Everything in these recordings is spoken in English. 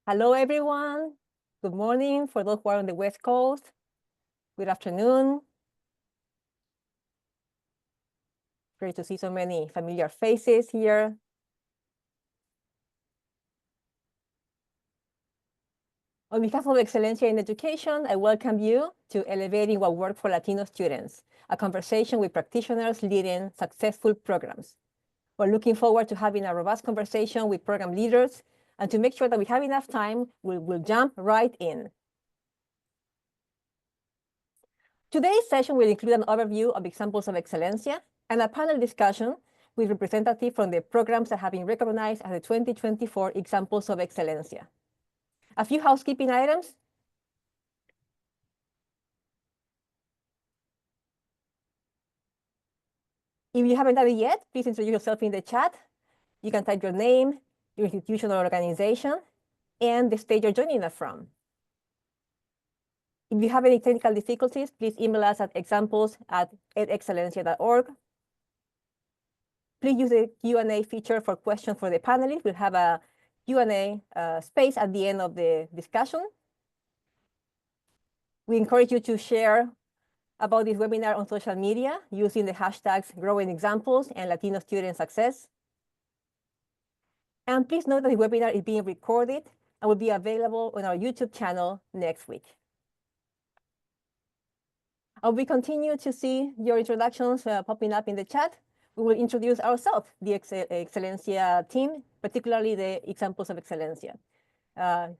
Hello, everyone. Good morning for those who are on the West Coast. Good afternoon. Great to see so many familiar faces here. On behalf of Excelencia in Education, I welcome you to Elevating What Worked for Latino Students, a conversation with practitioners leading successful programs. We're looking forward to having a robust conversation with program leaders, and to make sure that we have enough time, we'll jump right in. Today's session will include an overview of examples of Excelencia and a panel discussion with representatives from the programs that have been recognized as the 2024 Examples of Excelencia. A few housekeeping items. If you haven't done it yet, please introduce yourself in the chat. You can type your name, your institution or organization, and the state you're joining us from. If you have any technical difficulties, please email us at examples@edexcelencia.org. Please use the Q&A feature for questions for the panelists. We'll have a Q&A space at the end of the discussion. We encourage you to share about this webinar on social media using the hashtags Growing Examples and Latino Student Success. And please note that the webinar is being recorded and will be available on our YouTube channel next week. As we continue to see your introductions popping up in the chat, we will introduce ourselves, the Excelencia team, particularly the Examples of Excelencia.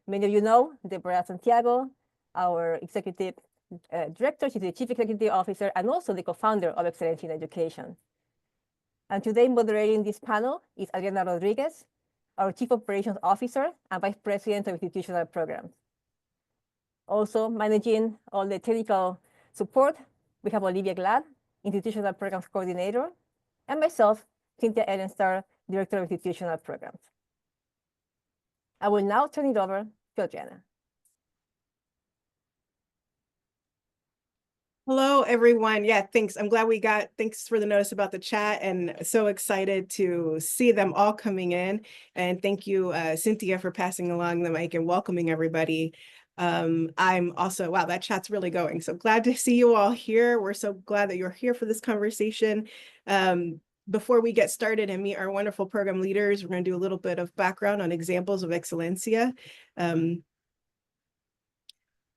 Many of you know Deborah Santiago, our executive director. She's the chief executive officer and also the co-founder of Excelencia in Education. And today moderating this panel is Adriana Rodriguez, our chief operations officer and vice president of institutional programs. Also managing all the technical support, we have Olivia Glad, institutional programs coordinator, and myself, Cynthia Ellenstar, director of institutional programs. I will now turn it over to Adriana. Hello, everyone. Yeah, thanks. I'm glad thanks for the notice about the chat, and so excited to see them all coming in. And thank you, Cynthia, for passing along the mic and welcoming everybody. I'm also, wow, that chat's really going. So glad to see you all here. We're so glad that you're here for this conversation. Before we get started and meet our wonderful program leaders, we're going to do a little bit of background on Examples of Excelencia.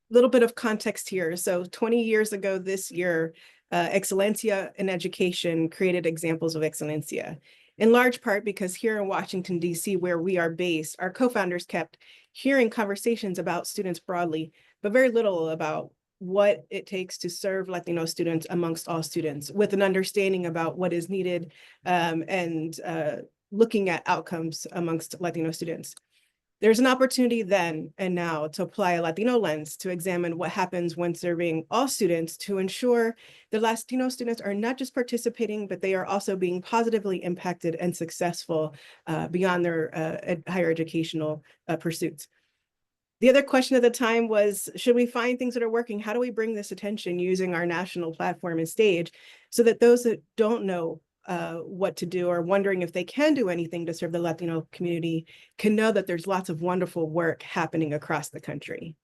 Little bit of context here. So 20 years ago this year, Excelencia in Education created Examples of Excelencia, in large part because here in Washington, D.C., where we are based, our co-founders kept hearing conversations about students broadly, but very little about what it takes to serve Latino students amongst all students, with an understanding about what is needed and looking at outcomes amongst Latino students. There's an opportunity then and now to apply a Latino lens to examine what happens when serving all students to ensure that Latino students are not just participating, but they are also being positively impacted and successful beyond their higher educational pursuits. The other question at the time was, should we find things that are working? How do we bring this attention using our national platform and stage so that those that don't know what to do or wondering if they can do anything to serve the Latino community can know that there's lots of wonderful work happening across the country,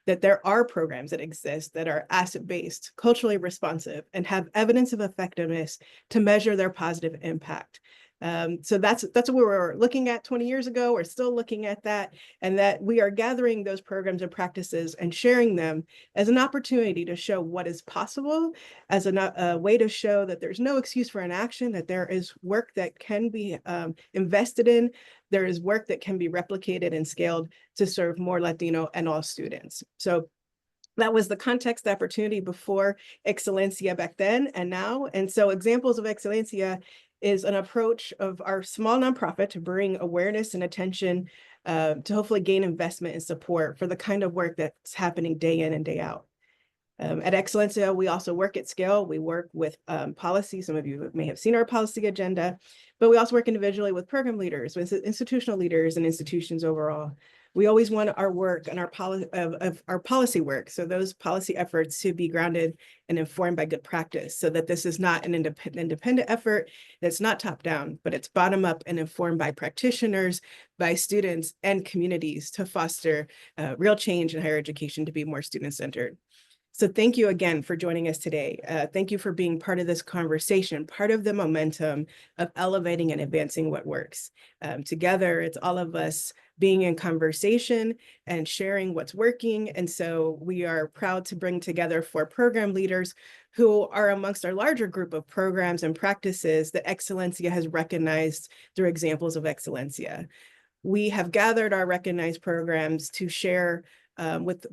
that there are programs that exist that are asset-based, culturally responsive, and have evidence of effectiveness to measure their positive impact. So that's what we were looking at 20 years ago. We're still looking at that, and that we are gathering those programs and practices and sharing them as an opportunity to show what is possible, as a way to show that there's no excuse for inaction, that there is work that can be invested in, there is work that can be replicated and scaled to serve more Latino and all students. So that was the context, the opportunity before Excelencia back then and now. And so Examples of Excelencia is an approach of our small nonprofit to bring awareness and attention to hopefully gain investment and support for the kind of work that's happening day in and day out. At Excelencia, we also work at scale. We work with policy. Some of you may have seen our policy agenda, but we also work individually with program leaders, with institutional leaders and institutions overall. We always want our work and our policy work, so those policy efforts to be grounded and informed by good practice, so that this is not an independent effort that's not top down, but it's bottom up and informed by practitioners, by students and communities to foster real change in higher education to be more student-centered. So thank you again for joining us today. Thank you for being part of this conversation, part of the momentum of elevating and advancing what works. Together, it's all of us being in conversation and sharing what's working. And so we are proud to bring together 4 program leaders who are amongst our larger group of programs and practices that Excelencia has recognized through Examples of Excelencia. We have gathered our recognized programs to share with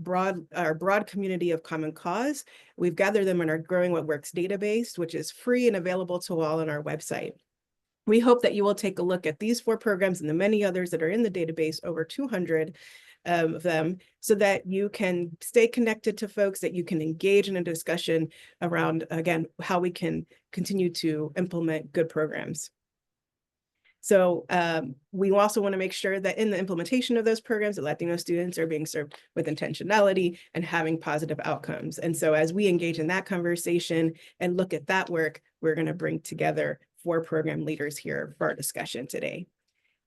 our broad community of common cause. We've gathered them in our Growing What Works database, which is free and available to all on our website. We hope that you will take a look at these 4 programs and the many others that are in the database, over 200 of them, so that you can stay connected to folks, that you can engage in a discussion around, again, how we can continue to implement good programs. So we also want to make sure that in the implementation of those programs, that Latino students are being served with intentionality and having positive outcomes. And so as we engage in that conversation and look at that work, we're going to bring together 4 program leaders here for our discussion today.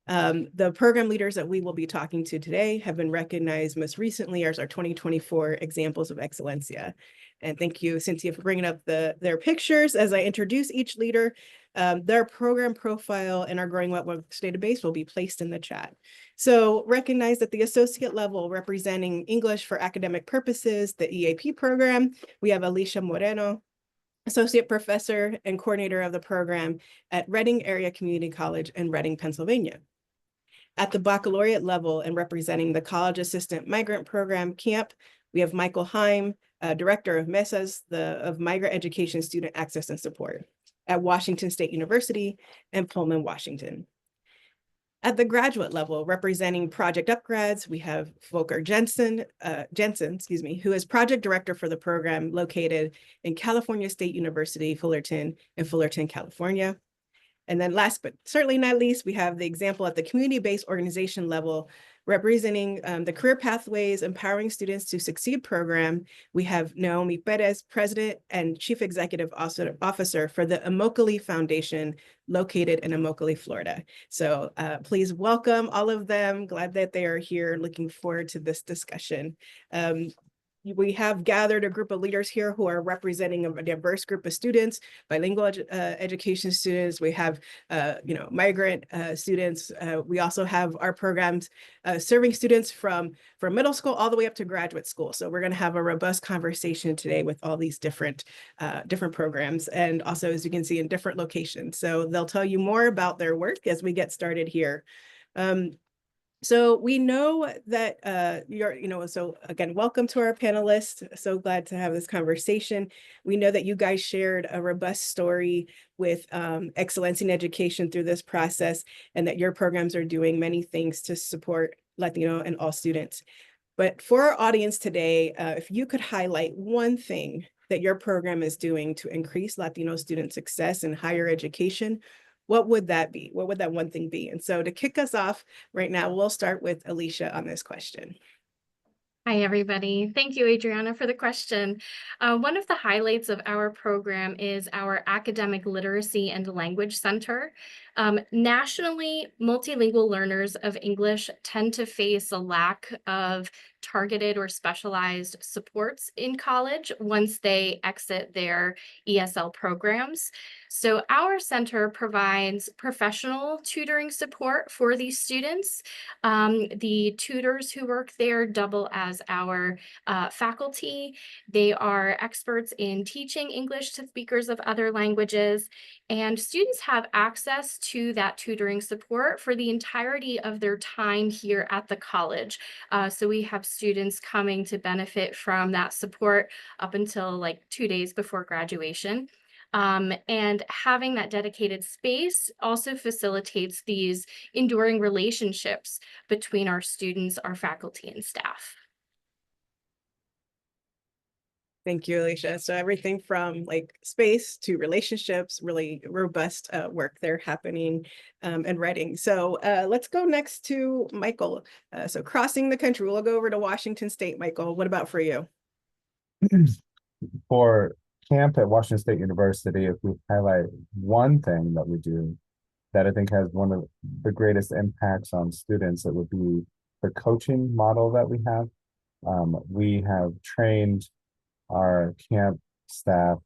The program leaders that we will be talking to today have been recognized most recently as our 2024 Examples of Excelencia. And thank you, Cynthia, for bringing up their pictures as I introduce each leader. Their program profile in our Growing What Works database will be placed in the chat. So recognize at the associate level, representing English for academic purposes, the EAP program, we have Eleisha Moreno, associate professor and coordinator of the program at Reading Area Community College in Reading, Pennsylvania. At the baccalaureate level and representing the College Assistant Migrant Program camp, we have Michael Heim, director of MESAs, of Migrant Education Student Access and Support at Washington State University in Pullman, Washington. At the graduate level, representing Project Upgrads, we have Volker Janssen, who is project director for the program located in California State University, Fullerton, in Fullerton, California. And then last but certainly not least, we have the example at the community-based organization level, representing the Career Pathways Empowering Students to Succeed program. We have Noemi, Perez, president and chief executive officer for the Immokalee Foundation, located in Immokalee, Florida. So please welcome all of them. Glad that they are here. Looking forward to this discussion. We have gathered a group of leaders here who are representing a diverse group of students, bilingual education students. We have, migrant students. We also have our programs serving students from middle school all the way up to graduate school. So we're going to have a robust conversation today with all these different programs, and also, as you can see, in different locations. So they'll tell you more about their work as we get started here. So we know that so again, welcome to our panelists. So glad to have this conversation. We know that you guys shared a robust story with Excellence in Education through this process, and that your programs are doing many things to support Latino and all students. But for our audience today, if you could highlight one thing that your program is doing to increase Latino student success in higher education, what would that be? What would that one thing be? And so to kick us off right now, we'll start with Eleisha on this question. Hi, everybody. Thank you, Adriana, for the question. One of the highlights of our program is our Academic Literacy and Language Center. Nationally, multilingual learners of English tend to face a lack of targeted or specialized supports in college once they exit their ESL programs. So our center provides professional tutoring support for these students. The tutors who work there double as our faculty. They are experts in teaching English to speakers of other languages, and students have access to that tutoring support for the entirety of their time here at the college. So we have students coming to benefit from that support up until like 2 days before graduation. And having that dedicated space also facilitates these enduring relationships between our students, our faculty, and staff. Thank you, Eleisha. So everything from like space to relationships, really robust work there happening and writing. So let's go next to Michael. So crossing the country, we'll go over to Washington State. Michael, what about for you? For camp at Washington State University, if we highlight one thing that we do that I think has one of the greatest impacts on students, it would be the coaching model that we have. We have trained our camp staff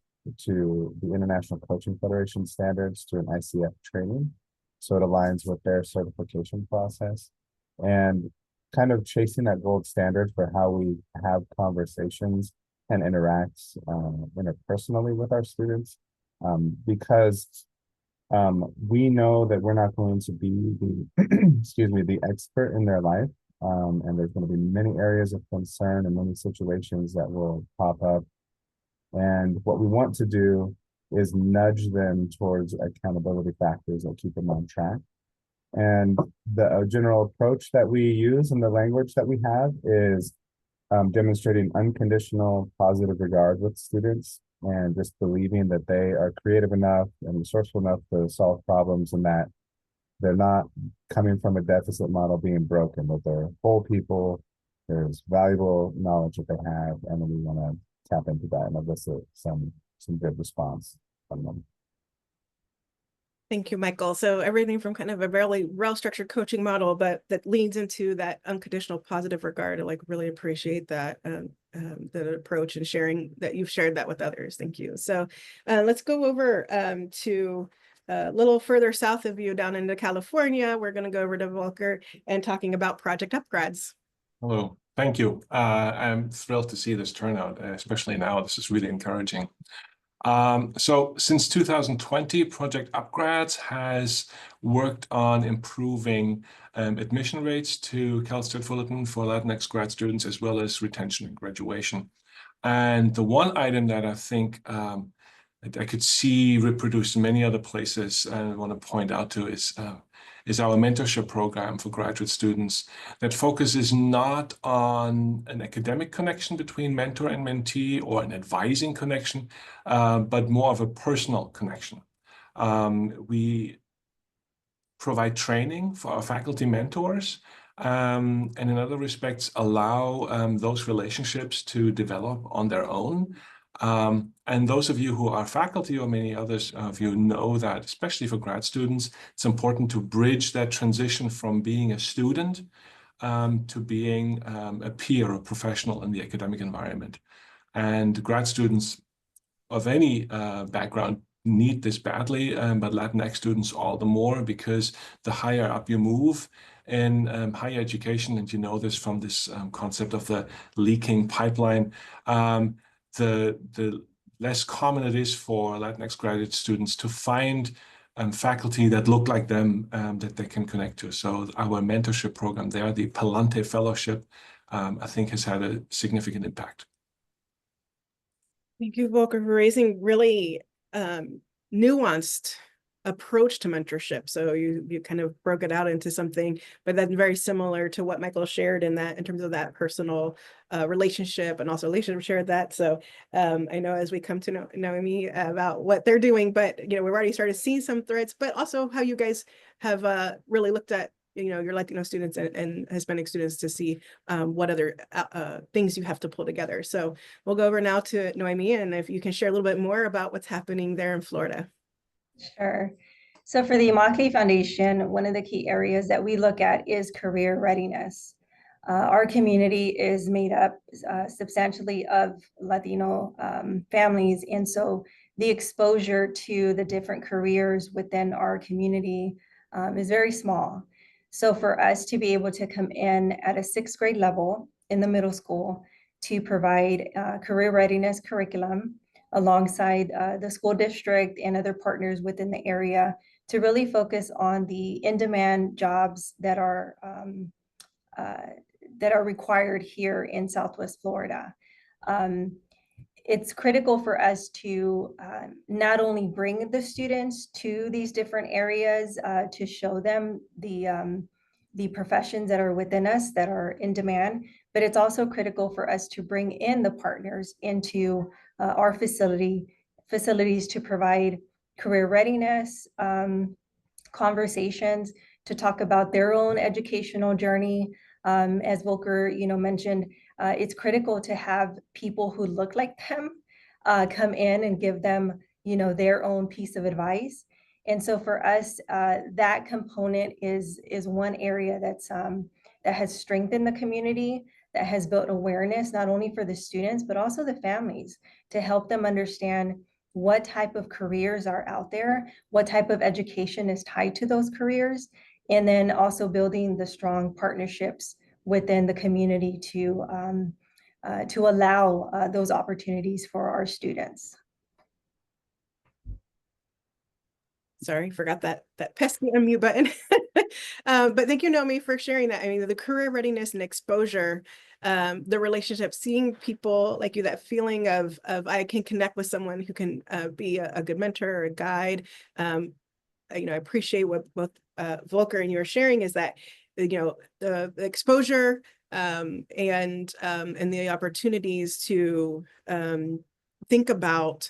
to the International Coaching Federation standards to an ICF training. So it aligns with their certification process and kind of chasing that gold standard for how we have conversations and interact interpersonally with our students. Because we know that we're not going to be the, excuse me, the expert in their life. And there's going to be many areas of concern and many situations that will pop up. And what we want to do is nudge them towards accountability factors that keep them on track. And the general approach that we use and the language that we have is demonstrating unconditional positive regard with students and just believing that they are creative enough and resourceful enough to solve problems and that they're not coming from a deficit model being broken, that they're whole people, there's valuable knowledge that they have, and we want to tap into that and elicit some good response from them. Thank you, Michael. So everything from kind of a really well-structured coaching model, but that leans into that unconditional positive regard. I like really appreciate that the approach and sharing that you've shared that with others. Thank you. So let's go over to a little further south of you down into California. We're going to go over to Volker and talking about Project Upgrads. Hello, thank you. I'm thrilled to see this turnout, especially now. This is really encouraging. So since 2020, Project Upgrads has worked on improving admission rates to Cal State Fullerton for Latinx grad students, as well as retention and graduation. And the one item that I think that I could see reproduced in many other places and I want to point out to is our mentorship program for graduate students that focuses not on an academic connection between mentor and mentee or an advising connection, but more of a personal connection. We provide training for our faculty mentors and in other respects allow those relationships to develop on their own. And those of you who are faculty or many others of you know that, especially for grad students, it's important to bridge that transition from being a student to being a peer or professional in the academic environment. And grad students of any background need this badly, but Latinx students all the more, because the higher up you move in higher education, and you know this from this concept of the leaking pipeline, the less common it is for Latinx graduate students to find faculty that look like them that they can connect to. So our mentorship program there, the Palante Fellowship, I think has had a significant impact. Thank you, Volker, for raising really nuanced approach to mentorship. So you kind of broke it out into something, but then very similar to what Michael shared in terms of that personal relationship, and also Eleisha shared that. So I know as we come to know Noemi about what they're doing, but we've already started seeing some threads, but also how you guys have really looked at your Latino students and Hispanic students to see what other things you have to pull together. So we'll go over now to Noemi, and if you can share a little bit more about what's happening there in Florida. Sure. So for the Immokalee Foundation, one of the key areas that we look at is career readiness. Our community is made up substantially of Latino families, and so the exposure to the different careers within our community is very small. So for us to be able to come in at a 6th grade level in the middle school to provide career readiness curriculum alongside the school district and other partners within the area to really focus on the in-demand jobs that are required here in Southwest Florida. It's critical for us to not only bring the students to these different areas to show them the professions that are within us that are in demand, but it's also critical for us to bring in the partners into our facilities to provide career readiness, conversations to talk about their own educational journey. As Volker, mentioned, it's critical to have people who look like them come in and give them, their own piece of advice. And so for us, that component is one area that has strengthened the community, that has built awareness, not only for the students, but also the families, to help them understand what type of careers are out there, what type of education is tied to those careers, and then also building the strong partnerships within the community to allow those opportunities for our students. Sorry, forgot that pesky unmute button. But thank you, Noemi, for sharing that. I mean, the career readiness and exposure, the relationship, seeing people like you, that feeling of I can connect with someone who can be a good mentor or a guide. I appreciate what both Volker and you are sharing, is that the exposure and the opportunities to think about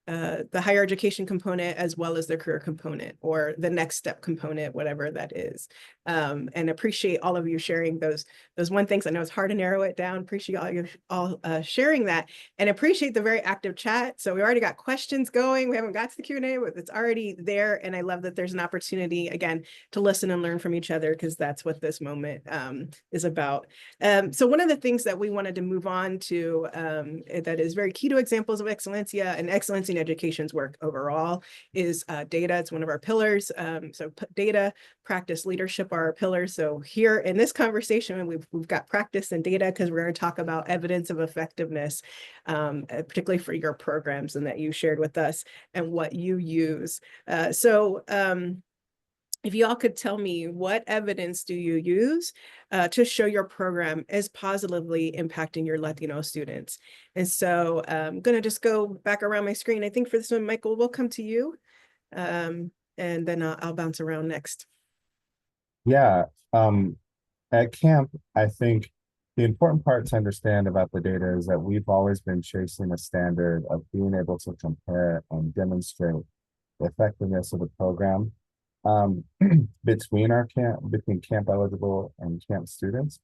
the higher education component as well as the career component, or the next step component, whatever that is. And appreciate all of you sharing those one things. I know it's hard to narrow it down. Appreciate all sharing that, and appreciate the very active chat. So we already got questions going. We haven't got to the Q&A, but it's already there. And I love that there's an opportunity, again, to listen and learn from each other, because that's what this moment is about. So one of the things that we wanted to move on to that is very key to Examples of Excelencia and Excellence in Education's work overall is data. It's one of our pillars. So data, practice, leadership are our pillars. So here in this conversation, we've got practice and data, because we're going to talk about evidence of effectiveness, particularly for your programs and that you shared with us and what you use. If you all could tell me, what evidence do you use to show your program is positively impacting your Latino students? And so I'm going to just go back around my screen. I think for this one, Michael, we'll come to you, and then I'll bounce around next. Yeah, at camp, I think the important part to understand about the data is that we've always been chasing a standard of being able to compare and demonstrate the effectiveness of the program between camp eligible and camp students.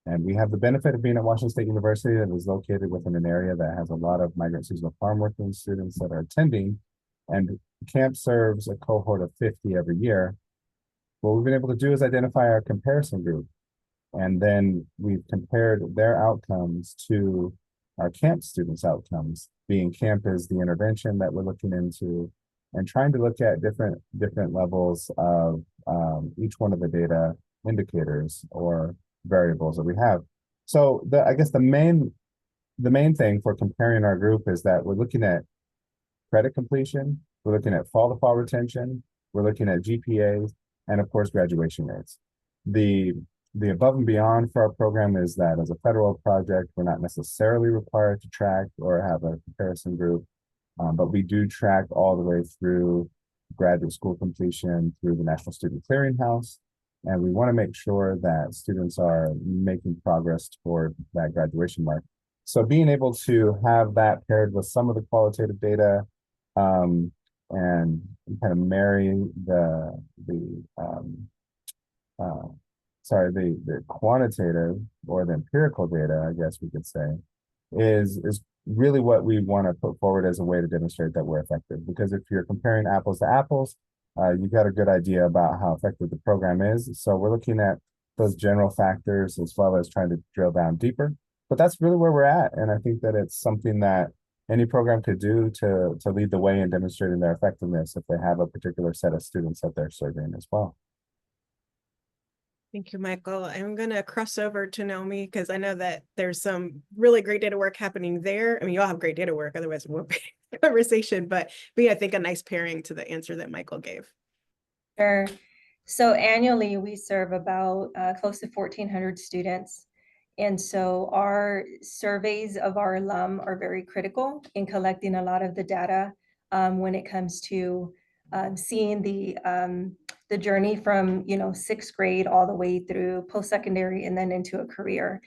And we have the benefit of being at Washington State University, that is located within an area that has a lot of migrant seasonal farm working students that are attending, and camp serves a cohort of 50 every year. What we've been able to do is identify our comparison group, and then we've compared their outcomes to our camp students' outcomes, being camp is the intervention that we're looking into, and trying to look at different levels of each one of the data indicators or variables that we have. So I guess the main thing for comparing our group is that we're looking at credit completion, we're looking at fall to fall retention, we're looking at GPAs, and of course graduation rates. The above and beyond for our program is that as a federal project, we're not necessarily required to track or have a comparison group. But we do track all the way through graduate school completion, through the National Student Clearinghouse. And we want to make sure that students are making progress toward that graduation mark. So being able to have that paired with some of the qualitative data and kind of marry the quantitative or the empirical data, I guess we could say, is really what we want to put forward as a way to demonstrate that we're effective. Because if you're comparing apples to apples, you've got a good idea about how effective the program is. So we're looking at those general factors as well as trying to drill down deeper. But that's really where we're at. And I think that it's something that any program could do to lead the way in demonstrating their effectiveness if they have a particular set of students that they're serving as well. Thank you, Michael. I'm going to cross over to Noemi, because I know that there's some really great data work happening there. I mean, you all have great data work, otherwise it won't be a conversation, but I think a nice pairing to the answer that Michael gave. Sure. So annually, we serve about close to 1,400 students. And so our surveys of our alum are very critical in collecting a lot of the data when it comes to seeing the journey from, 6th grade all the way through post-secondary and then into a career.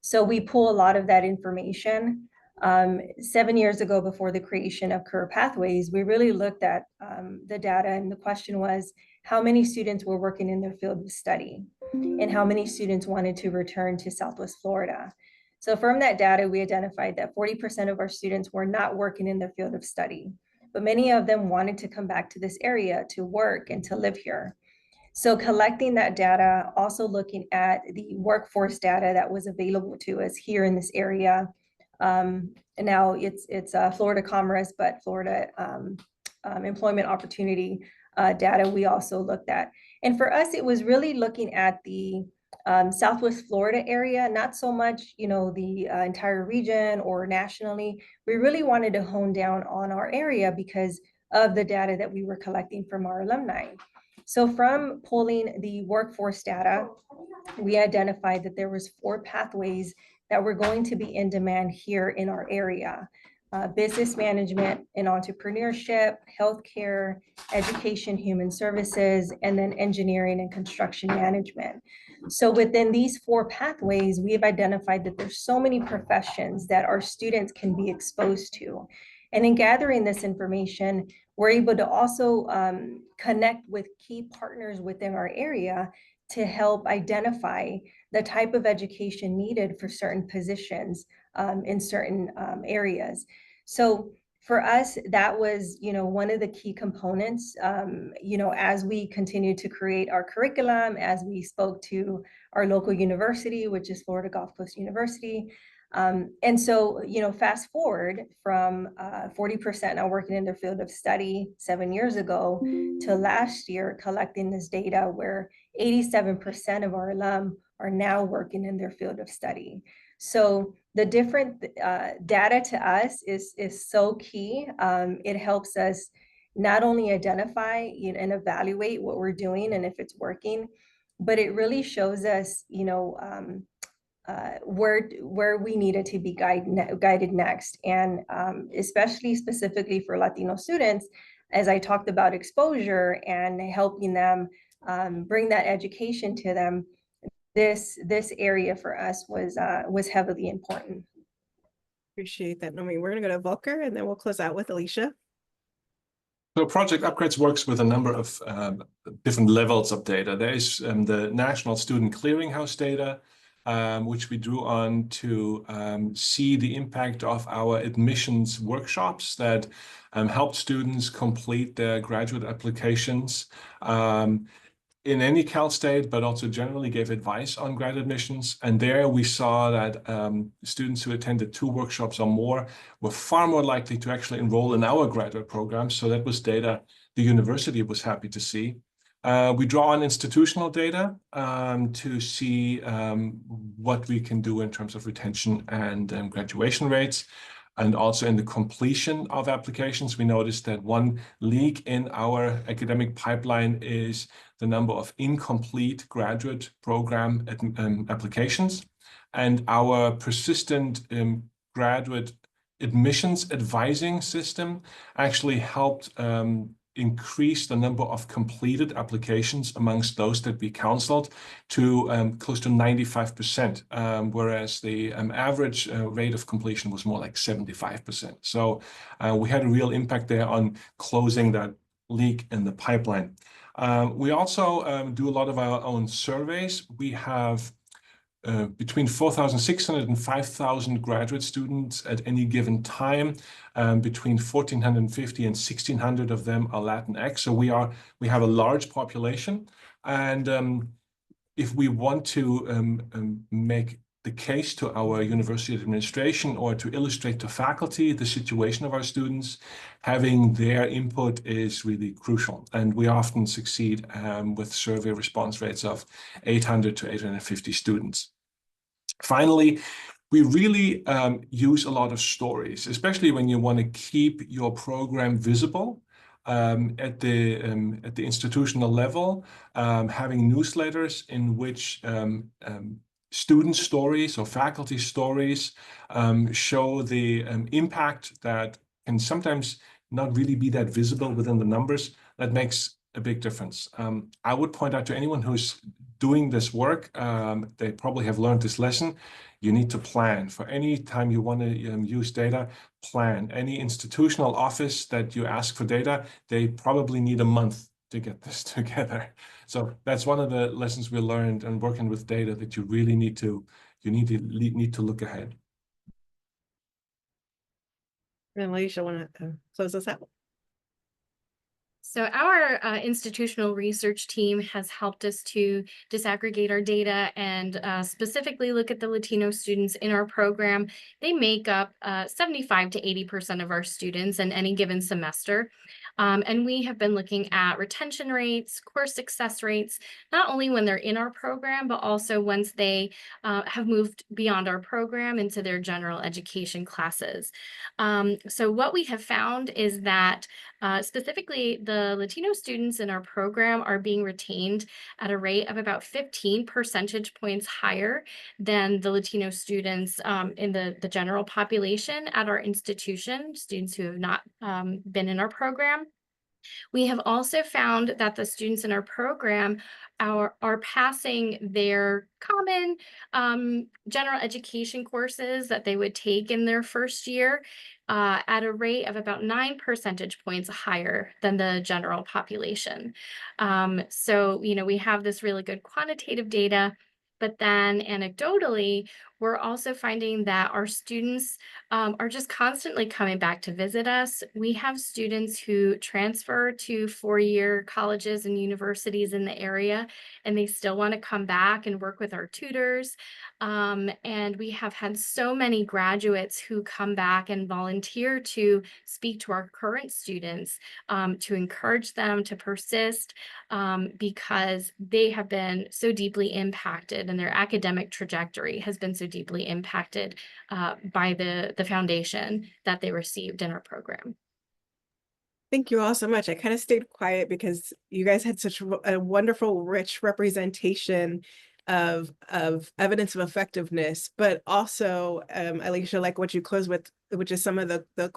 So we pull a lot of that information. 7 years ago, before the creation of career pathways, we really looked at the data, and the question was, how many students were working in their field of study and how many students wanted to return to Southwest Florida. So from that data, we identified that 40% of our students were not working in their field of study, but many of them wanted to come back to this area to work and to live here. So collecting that data, also looking at the workforce data that was available to us here in this area. And now it's Florida Commerce, but Florida Employment Opportunity data we also looked at. And for us, it was really looking at the Southwest Florida area, not so much, the entire region or nationally. We really wanted to hone down on our area because of the data that we were collecting from our alumni. So from pulling the workforce data, we identified that there was 4 pathways that were going to be in demand here in our area. Business management and entrepreneurship, healthcare, education, human services, and then engineering and construction management. So within these 4 pathways, we have identified that there's so many professions that our students can be exposed to. And in gathering this information, we're able to also connect with key partners within our area to help identify the type of education needed for certain positions in certain areas. So for us, that was, one of the key components, as we continue to create our curriculum, as we spoke to our local university, which is Florida Gulf Coast University. And so, fast forward from 40% now working in their field of study 7 years ago to last year collecting this data where 87% of our alum are now working in their field of study. So the different data to us is so key. It helps us not only identify and evaluate what we're doing and if it's working, but it really shows us, where we needed to be guided next. And especially specifically for Latino students, as I talked about exposure and helping them bring that education to them, this area for us was heavily important. Appreciate that, Noemi. We're going to go to Volker, and then we'll close out with Eleisha. So Project Upgrades works with a number of different levels of data. There is the National Student Clearinghouse data, which we drew on to see the impact of our admissions workshops that helped students complete their graduate applications in any Cal State, but also generally gave advice on grad admissions. And there we saw that students who attended 2 workshops or more were far more likely to actually enroll in our graduate program. So that was data the university was happy to see. We draw on institutional data to see what we can do in terms of retention and graduation rates. And also in the completion of applications, we noticed that one leak in our academic pipeline is the number of incomplete graduate program applications. And our persistent graduate admissions advising system actually helped increase the number of completed applications amongst those that we counseled to close to 95%, whereas the average rate of completion was more like 75%. So we had a real impact there on closing that leak in the pipeline. We also do a lot of our own surveys. We have between 4,600 and 5,000 graduate students at any given time. Between 1,450 and 1,600 of them are Latinx. So we have a large population. And if we want to make the case to our university administration or to illustrate to faculty the situation of our students, having their input is really crucial. And we often succeed with survey response rates of 800 to 850 students. Finally, we really use a lot of stories, especially when you want to keep your program visible at the institutional level, having newsletters in which student stories or faculty stories show the impact that can sometimes not really be that visible within the numbers. That makes a big difference. I would point out to anyone who's doing this work, they probably have learned this lesson. You need to plan. For any time you want to use data, plan. Any institutional office that you ask for data, they probably need a month to get this together. So that's one of the lessons we learned and working with data, that you really need to look ahead. And Eleisha, want to close us out? So our institutional research team has helped us to disaggregate our data and specifically look at the Latino students in our program. They make up 75 to 80% of our students in any given semester. And we have been looking at retention rates, course success rates, not only when they're in our program, but also once they have moved beyond our program into their general education classes. So what we have found is that specifically, the Latino students in our program are being retained at a rate of about 15 percentage points higher than the Latino students in the general population at our institution, students who have not been in our program. We have also found that the students in our program are passing their common general education courses that they would take in their first year at a rate of about 9 percentage points higher than the general population. So, we have this really good quantitative data, but then anecdotally, we're also finding that our students are just constantly coming back to visit us. We have students who transfer to four-year colleges and universities in the area, and they still want to come back and work with our tutors. And we have had so many graduates who come back and volunteer to speak to our current students to encourage them to persist because they have been so deeply impacted, and their academic trajectory has been so deeply impacted by the foundation that they received in our program. Thank you all so much. I kind of stayed quiet because you guys had such a wonderful, rich representation of evidence of effectiveness, but also, Eleisha, like what you close with, which is some of the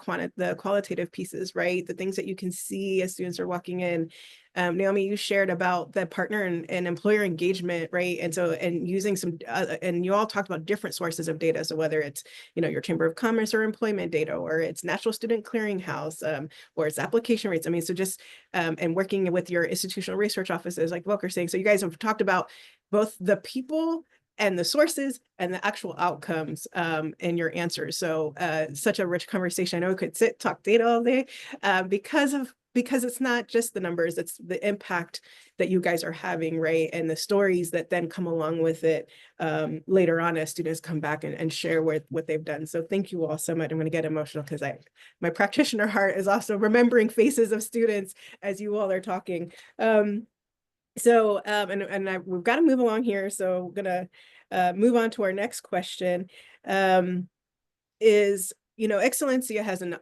qualitative pieces, right? The things that you can see as students are walking in. Noemi, you shared about the partner and employer engagement, right? And using some, and you all talked about different sources of data. So whether it's, your Chamber of Commerce or employment data, or it's National Student Clearinghouse, or it's application rates. I mean, so just, and working with your institutional research offices, like Volker saying, so you guys have talked about both the people and the sources and the actual outcomes in your answers. So such a rich conversation. I know we could talk data all day because it's not just the numbers, it's the impact that you guys are having, right? And the stories that then come along with it later on as students come back and share what they've done. So thank you all so much. I'm going to get emotional because my practitioner heart is also remembering faces of students as you all are talking. So we've got to move along here. So we're gonna move on to our next question. Excelencia has an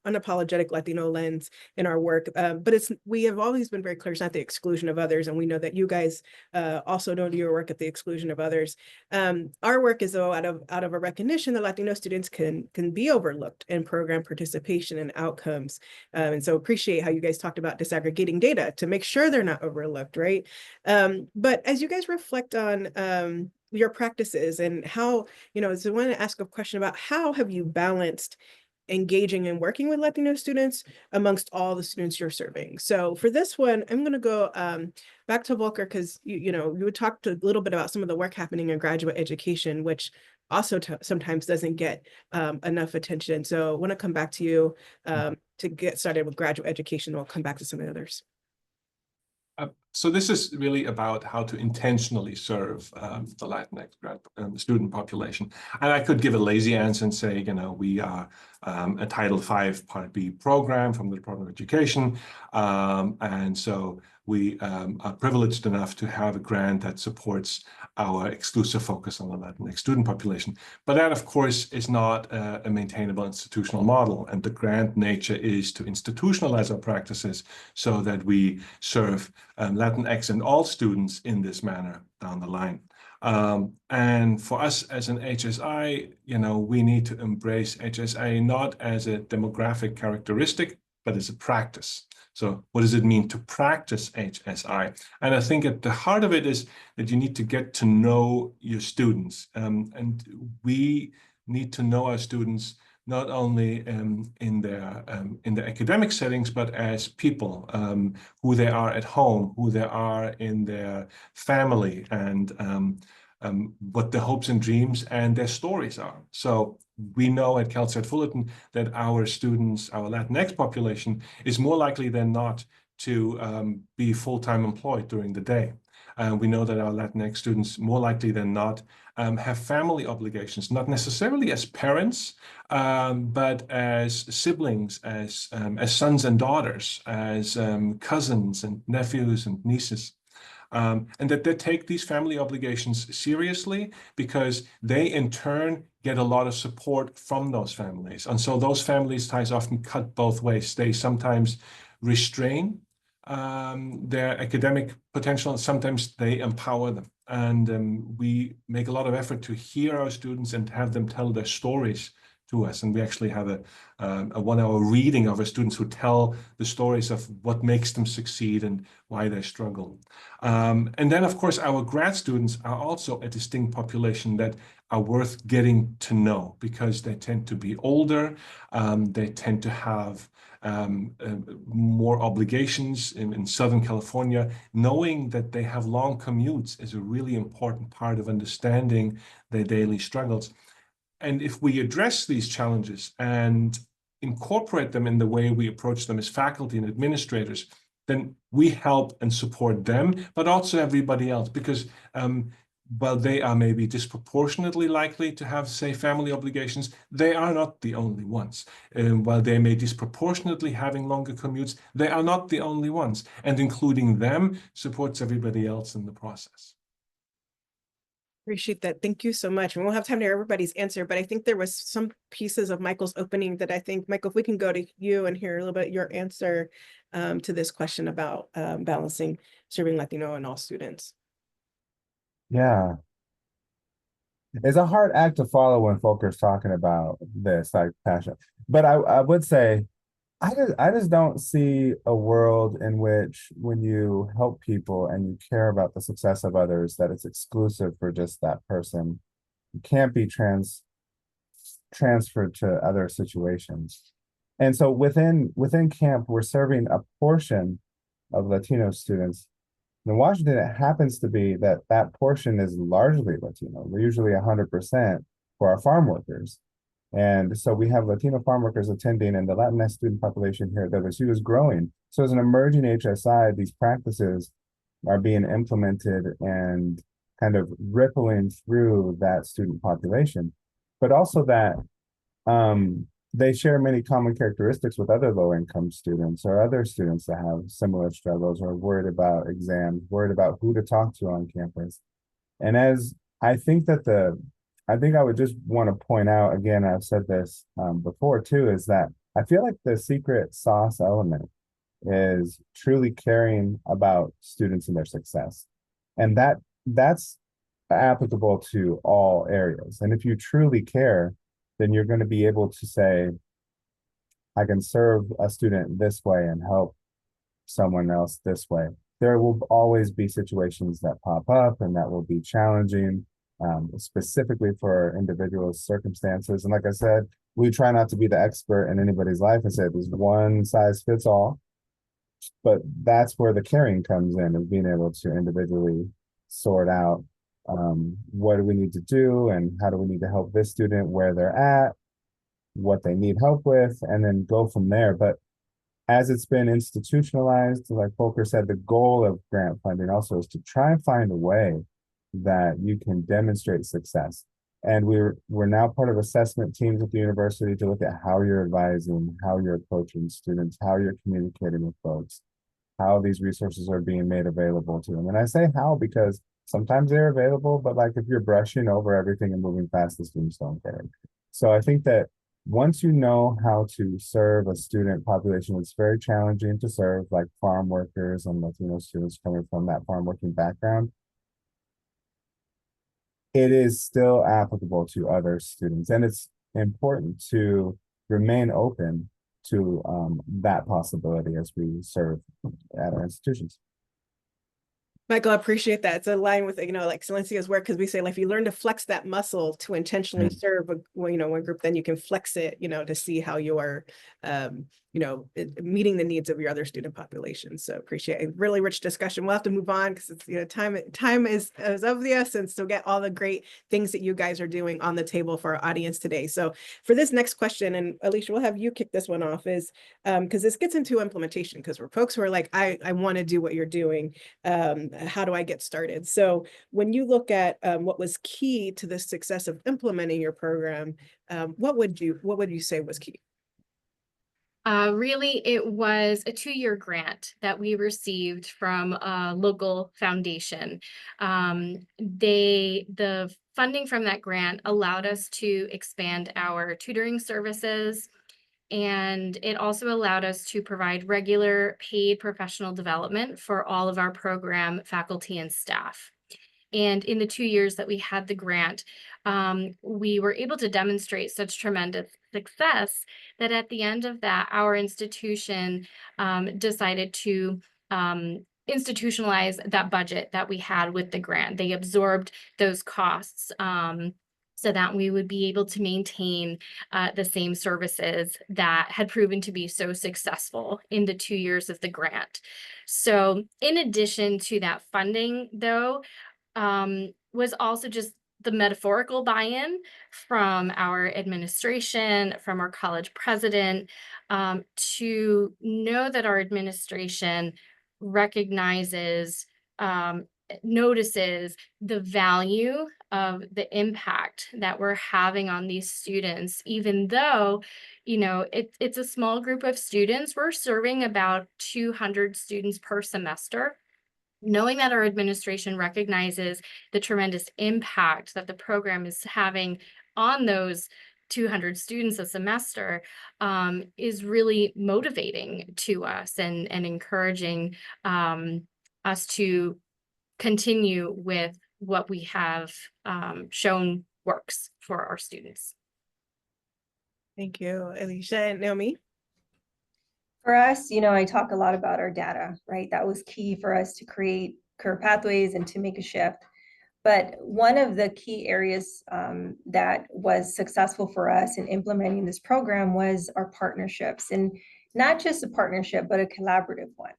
unapologetic Latino lens in our work, but we have always been very clear it's not the exclusion of others, and we know that you guys also don't do your work at the exclusion of others. Our work is though out of a recognition that Latino students can be overlooked in program participation and outcomes, and so appreciate how you guys talked about disaggregating data to make sure they're not overlooked, right? But as you guys reflect on your practices and how, so I want to ask a question about how have you balanced engaging and working with Latino students amongst all the students you're serving? So for this one, I'm going to go back to Volker because, you would talk a little bit about some of the work happening in graduate education, which also sometimes doesn't get enough attention. So I want to come back to you to get started with graduate education. We'll come back to some of the others. So this is really about how to intentionally serve the Latinx student population. And I could give a lazy answer and say, we are a Title V Part B program from the Department of Education. And so we are privileged enough to have a grant that supports our exclusive focus on the Latinx student population. But that, of course, is not a maintainable institutional model. And the grant nature is to institutionalize our practices so that we serve Latinx and all students in this manner down the line. And for us as an HSI, we need to embrace HSA not as a demographic characteristic, but it's a practice. So what does it mean to practice HSI? And I think at the heart of it is that you need to get to know your students. And we need to know our students not only in their academic settings, but as people, who they are at home, who they are in their family, and what their hopes and dreams and their stories are. So we know at CalStat Fullerton that our students, our Latinx population, is more likely than not to be full-time employed during the day. We know that our Latinx students, more likely than not, have family obligations, not necessarily as parents, but as siblings, as sons and daughters, as cousins and nephews and nieces. And that they take these family obligations seriously because they in turn get a lot of support from those families. And so those families ties often cut both ways. They sometimes restrain their academic potential, and sometimes they empower them. And we make a lot of effort to hear our students and have them tell their stories to us. And we actually have a 1-hour reading of our students who tell the stories of what makes them succeed and why they struggle. And then, of course, our grad students are also a distinct population that are worth getting to know because they tend to be older. They tend to have more obligations in Southern California. Knowing that they have long commutes is a really important part of understanding their daily struggles. And if we address these challenges and incorporate them in the way we approach them as faculty and administrators, then we help and support them, but also everybody else, because while they are maybe disproportionately likely to have, say, family obligations, they are not the only ones. While they may disproportionately having longer commutes, they are not the only ones. And including them supports everybody else in the process. Appreciate that. Thank you so much. We won't have time to hear everybody's answer, but I think there was some pieces of Michael's opening that I think, Michael, if we can go to you and hear a little bit your answer to this question about balancing serving Latino and all students. Yeah. It's a hard act to follow when Volker's talking about this, like passion. But I would say, I just don't see a world in which when you help people and you care about the success of others, that it's exclusive for just that person. It can't be transferred to other situations. And so within camp, we're serving a portion of Latino students. In Washington, it happens to be that that portion is largely Latino. We're usually 100% for our farm workers. And so we have Latino farm workers attending, and the Latinx student population here at WSU is growing. So as an emerging HSI, these practices are being implemented and kind of rippling through that student population, but also that they share many common characteristics with other low-income students or other students that have similar struggles or worried about exams, worried about who to talk to on campus. And as I think I would just want to point out, again, I've said this before too, is that I feel like the secret sauce element is truly caring about students and their success. And that's applicable to all areas. And if you truly care, then you're going to be able to say, I can serve a student this way and help someone else this way. There will always be situations that pop up and that will be challenging, specifically for individual circumstances. And like I said, we try not to be the expert in anybody's life and say there's one size fits all, but that's where the caring comes in, of being able to individually sort out what do we need to do and how do we need to help this student where they're at, what they need help with, and then go from there. But as it's been institutionalized, like Volker said, the goal of grant funding also is to try and find a way that you can demonstrate success. And we're now part of assessment teams at the university to look at how you're advising, how you're approaching students, how you're communicating with folks, how these resources are being made available to them. And I say how because sometimes they're available, but like if you're brushing over everything and moving fast, the students don't get it. So I think that once you know how to serve a student population, it's very challenging to serve, like farm workers and Latino students coming from that farm working background. It is still applicable to other students, and it's important to remain open to that possibility as we serve at our institutions. Michael, I appreciate that. It's a line with, like Excelencia's work, because we say, like, if you learn to flex that muscle to intentionally serve, one group, then you can flex it, to see how you are, meeting the needs of your other student population. So appreciate a really rich discussion. We'll have to move on because it's, time is of the essence to get all the great things that you guys are doing on the table for our audience today. So for this next question, and Eleisha, we'll have you kick this one off, is because this gets into implementation, because for folks who are like, I want to do what you're doing, how do I get started? So when you look at what was key to the success of implementing your program, what would you say was key? Really, it was a 2-year grant that we received from a local foundation. The funding from that grant allowed us to expand our tutoring services, and it also allowed us to provide regular paid professional development for all of our program faculty and staff. And in the 2 years that we had the grant, we were able to demonstrate such tremendous success that at the end of that, our institution decided to institutionalize that budget that we had with the grant. They absorbed those costs so that we would be able to maintain the same services that had proven to be so successful in the 2 years of the grant. So in addition to that funding, though, was also just the metaphorical buy-in from our administration, from our college president, to know that our administration recognizes, notices the value of the impact that we're having on these students, even though, it's a small group of students. We're serving about 200 students per semester. Knowing that our administration recognizes the tremendous impact that the program is having on those 200 students a semester is really motivating to us and encouraging us to continue with what we have shown works for our students. Thank you, Eleisha. And Noemi? For us, I talk a lot about our data, right? That was key for us to create career pathways and to make a shift. But one of the key areas that was successful for us in implementing this program was our partnerships, and not just a partnership, but a collaborative one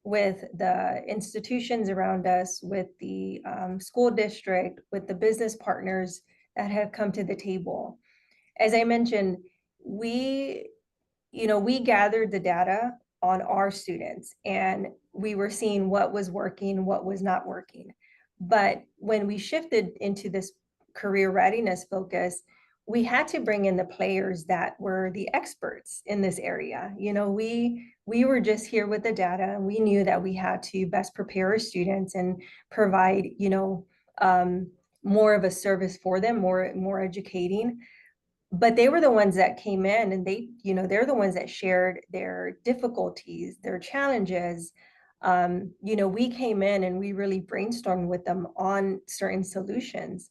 with the institutions around us, with the school district, with the business partners that have come to the table. As I mentioned, we gathered the data on our students, and we were seeing what was working, what was not working. But when we shifted into this career readiness focus, we had to bring in the players that were the experts in this area. We were just here with the data, and we knew that we had to best prepare our students and provide, more of a service for them, more educating. But they were the ones that came in, and they're the ones that shared their difficulties, their challenges. We came in and we really brainstormed with them on certain solutions.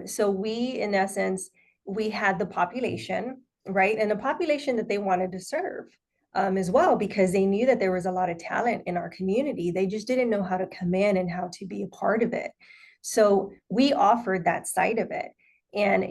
So in essence, we had the population, right? And a population that they wanted to serve as well, because they knew that there was a lot of talent in our community. They just didn't know how to come in and how to be a part of it. So we offered that side of it. And,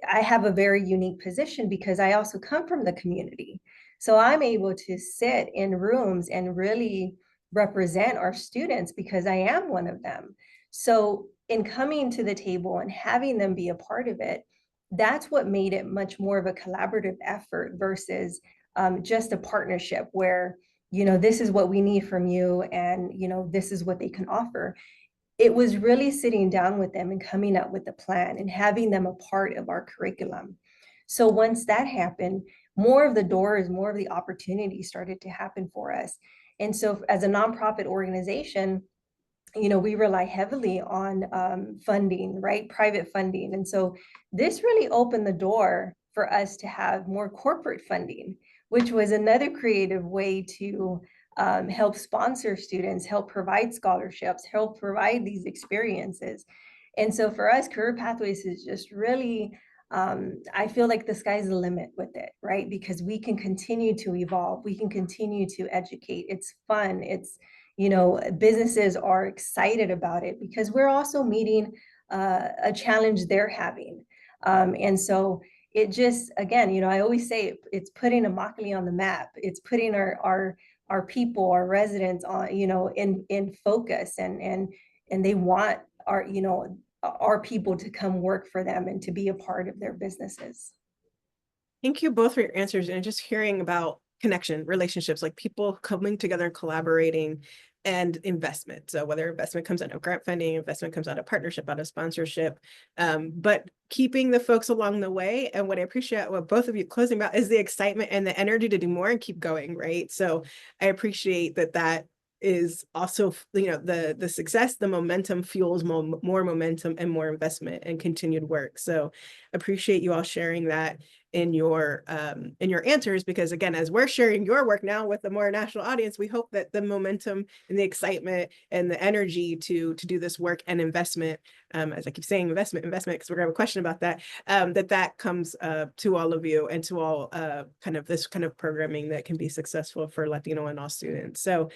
I have a very unique position because I also come from the community. So I'm able to sit in rooms and really represent our students because I am one of them. So in coming to the table and having them be a part of it, that's what made it much more of a collaborative effort versus just a partnership where, this is what we need from you, and, this is what they can offer. It was really sitting down with them and coming up with a plan and having them a part of our curriculum. So once that happened, more of the doors, more of the opportunities started to happen for us. And so as a nonprofit organization, we rely heavily on funding, right? Private funding. And so this really opened the door for us to have more corporate funding, which was another creative way to help sponsor students, help provide scholarships, help provide these experiences. And so for us, Career Pathways is just really, I feel like the sky's the limit with it. right? Because we can continue to evolve, we can continue to educate. It's fun. It's, you know, businesses are excited about it because we're also meeting a challenge they're having. And so it just, again, you know, I always say it's putting Immokalee on the map. It's putting our people, our residents on, you know, in focus, and they want our, you know, our people to come work for them and to be a part of their businesses. Thank you both for your answers, and just hearing about connection, relationships, like people coming together and collaborating, and investment. So whether investment comes out of grant funding, investment comes out of partnership, out of sponsorship, but keeping the folks along the way. And what I appreciate what both of you closing about is the excitement and the energy to do more and keep going, right? So I appreciate that is also, you know, the success, the momentum fuels more momentum and more investment and continued work. So appreciate you all sharing that in your answers, because again, as we're sharing your work now with the more national audience, we hope that the momentum and the excitement and the energy to do this work and investment, as I keep saying, investment, because we're gonna have a question about that, that comes to all of you and to all kind of this kind of programming that can be successful for Latino and all students. So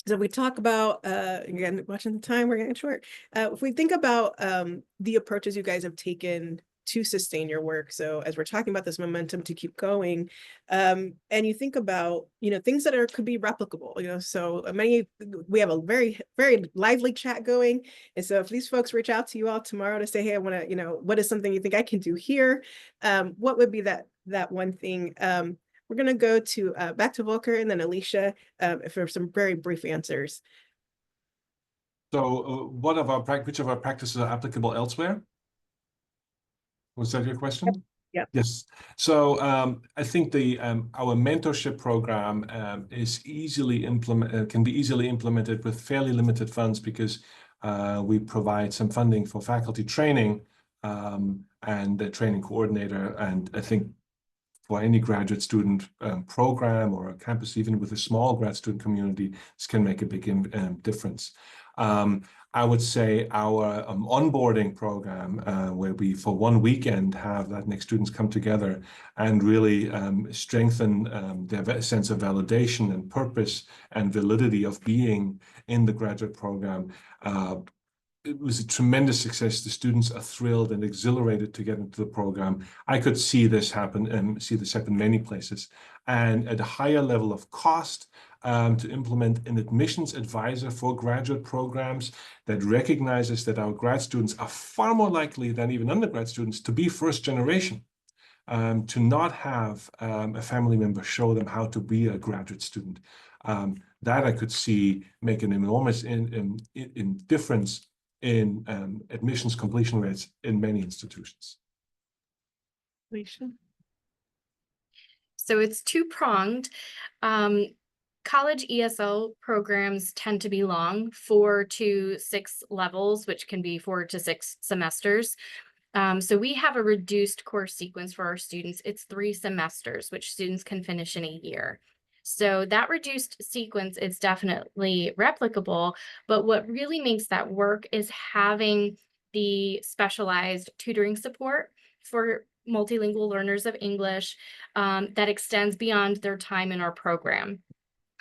so we talk about, again, watching the time, we're getting short. If we think about the approaches you guys have taken to sustain your work. So as we're talking about this momentum to keep going, and you think about, you know, things that could be replicable, you know, so we have a very, very lively chat going. And so if these folks reach out to you all tomorrow to say, hey, I want to, you know, what is something you think I can do here? What would be that one thing? We're going to go to back to Volker and then Eleisha for some very brief answers. So which of our practices are applicable elsewhere? Was that your question? Yep. Yes. So I think our mentorship program is can be easily implemented with fairly limited funds, because we provide some funding for faculty training and the training coordinator. And I think for any graduate student program or a campus, even with a small grad student community, this can make a big difference. I would say our onboarding program, where we for one weekend have Latinx students come together and really strengthen their sense of validation and purpose and validity of being in the graduate program. It was a tremendous success. The students are thrilled and exhilarated to get into the program. I could see this happen many places. And at a higher level of cost, to implement an admissions advisor for graduate programs that recognizes that our grad students are far more likely than even undergrad students to be first generation, to not have a family member show them how to be a graduate student. That I could see make an enormous difference in admissions completion rates in many institutions. Eleisha? So it's two-pronged. College ESL programs tend to be long, 4 to 6 levels, which can be 4 to 6 semesters. So we have a reduced course sequence for our students. It's 3 semesters, which students can finish in a year. So that reduced sequence is definitely replicable, but what really makes that work is having the specialized tutoring support for multilingual learners of English that extends beyond their time in our program.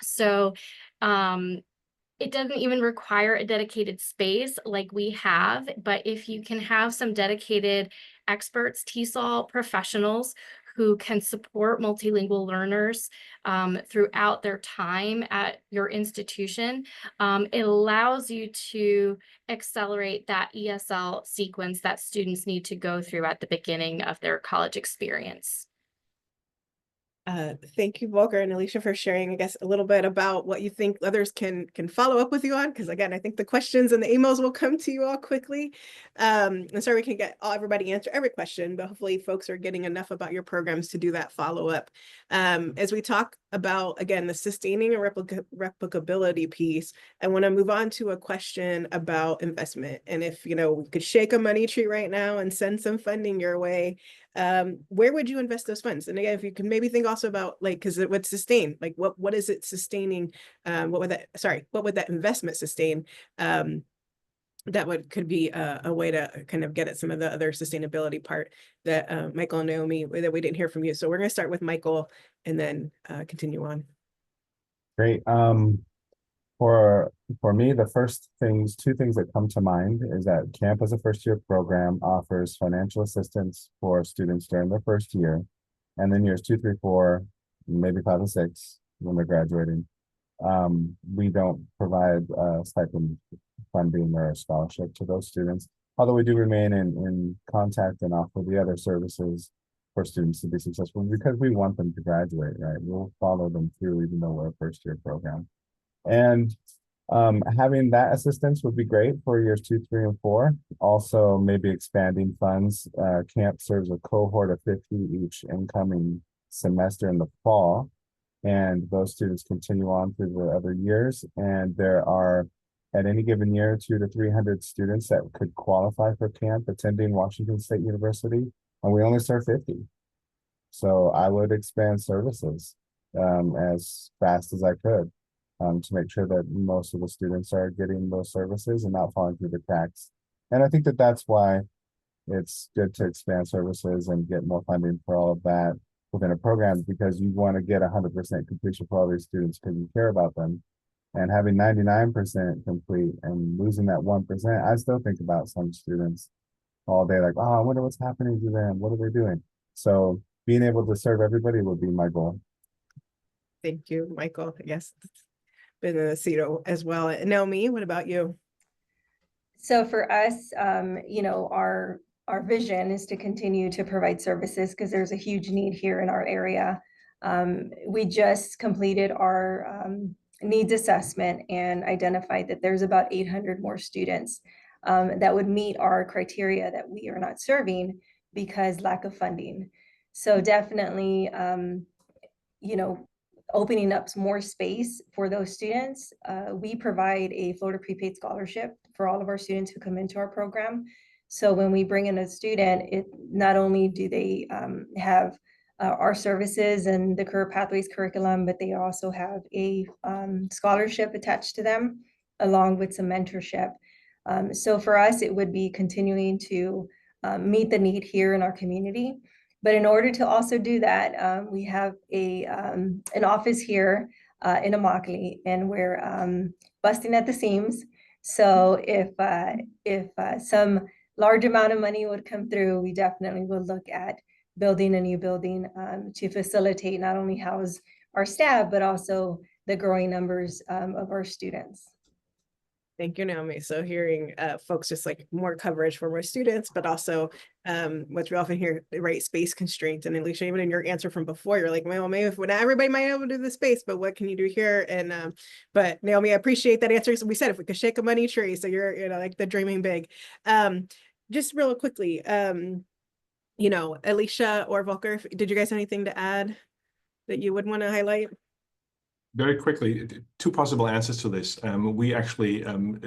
So it doesn't even require a dedicated space like we have, but if you can have some dedicated experts, TESOL professionals who can support multilingual learners throughout their time at your institution, it allows you to accelerate that ESL sequence that students need to go through at the beginning of their college experience. Thank you, Volker and Eleisha, for sharing, I guess, a little bit about what you think others can follow up with you on, because again, I think the questions and the emails will come to you all quickly. And so we can get everybody answer every question, but hopefully folks are getting enough about your programs to do that follow-up. As we talk about, again, the sustaining and replicability piece, I want to move on to a question about investment. And if, you know, we could shake a money tree right now and send some funding your way, where would you invest those funds? And again, if you can maybe think also about, like, because it would sustain, like what is it sustaining? What would that investment sustain? that could be a way to kind of get at some of the other sustainability part that Michael and Noemi, that we didn't hear from you. So we're going to start with Michael and then continue on. Great. For me, the two things that come to mind is that CAMP as a first-year program offers financial assistance for students during their first year, and then years 2, 3, 4, maybe 5 and 6 when they're graduating. We don't provide stipend funding or a scholarship to those students, although we do remain in contact and offer the other services for students to be successful because we want them to graduate, right? We'll follow them through even though we're a first-year program. And having that assistance would be great for years 2, 3, and 4. Also, maybe expanding funds. CAMP serves a cohort of 50 each incoming semester in the fall, and those students continue on through the other years. And there are, at any given year, 200 to 300 students that could qualify for CAMP attending Washington State University, and we only serve 50. So I would expand services as fast as I could. To make sure that most of the students are getting those services and not falling through the cracks. And I think that that's why it's good to expand services and get more funding for all of that within a program, because you want to get 100% completion for all these students because you care about them. And having 99% complete and losing that 1%, I still think about some students all day, like, oh, I wonder what's happening to them. What are they doing? So being able to serve everybody would be my goal. Thank you, Michael. Yes. Been in the seat as well. And Noemi, what about you? So for us, our vision is to continue to provide services because there's a huge need here in our area. We just completed our needs assessment and identified that there's about 800 more students that would meet our criteria that we are not serving because lack of funding. So definitely, opening up more space for those students. We provide a Florida prepaid scholarship for all of our students who come into our program. So when we bring in a student, it not only do they have our services and the Career Pathways curriculum, but they also have a scholarship attached to them, along with some mentorship. So for us, it would be continuing to meet the need here in our community. But in order to also do that, we have an office here in Immokalee, and we're busting at the seams. So if some large amount of money would come through, we definitely would look at building a new building to facilitate not only house our staff, but also the growing numbers of our students. Thank you, Naomi. So hearing folks just like more coverage for more students, but also what we often hear, right, space constraints. And Eleisha, even in your answer from before, you're like, well, maybe not everybody might be able to do the space, but what can you do here? And but Naomi, I appreciate that answer. So we said if we could shake a money tree, so you're like the dreaming big. Just real quickly, Eleisha or Volker, did you guys have anything to add that you would want to highlight? Very quickly, two possible answers to this. We actually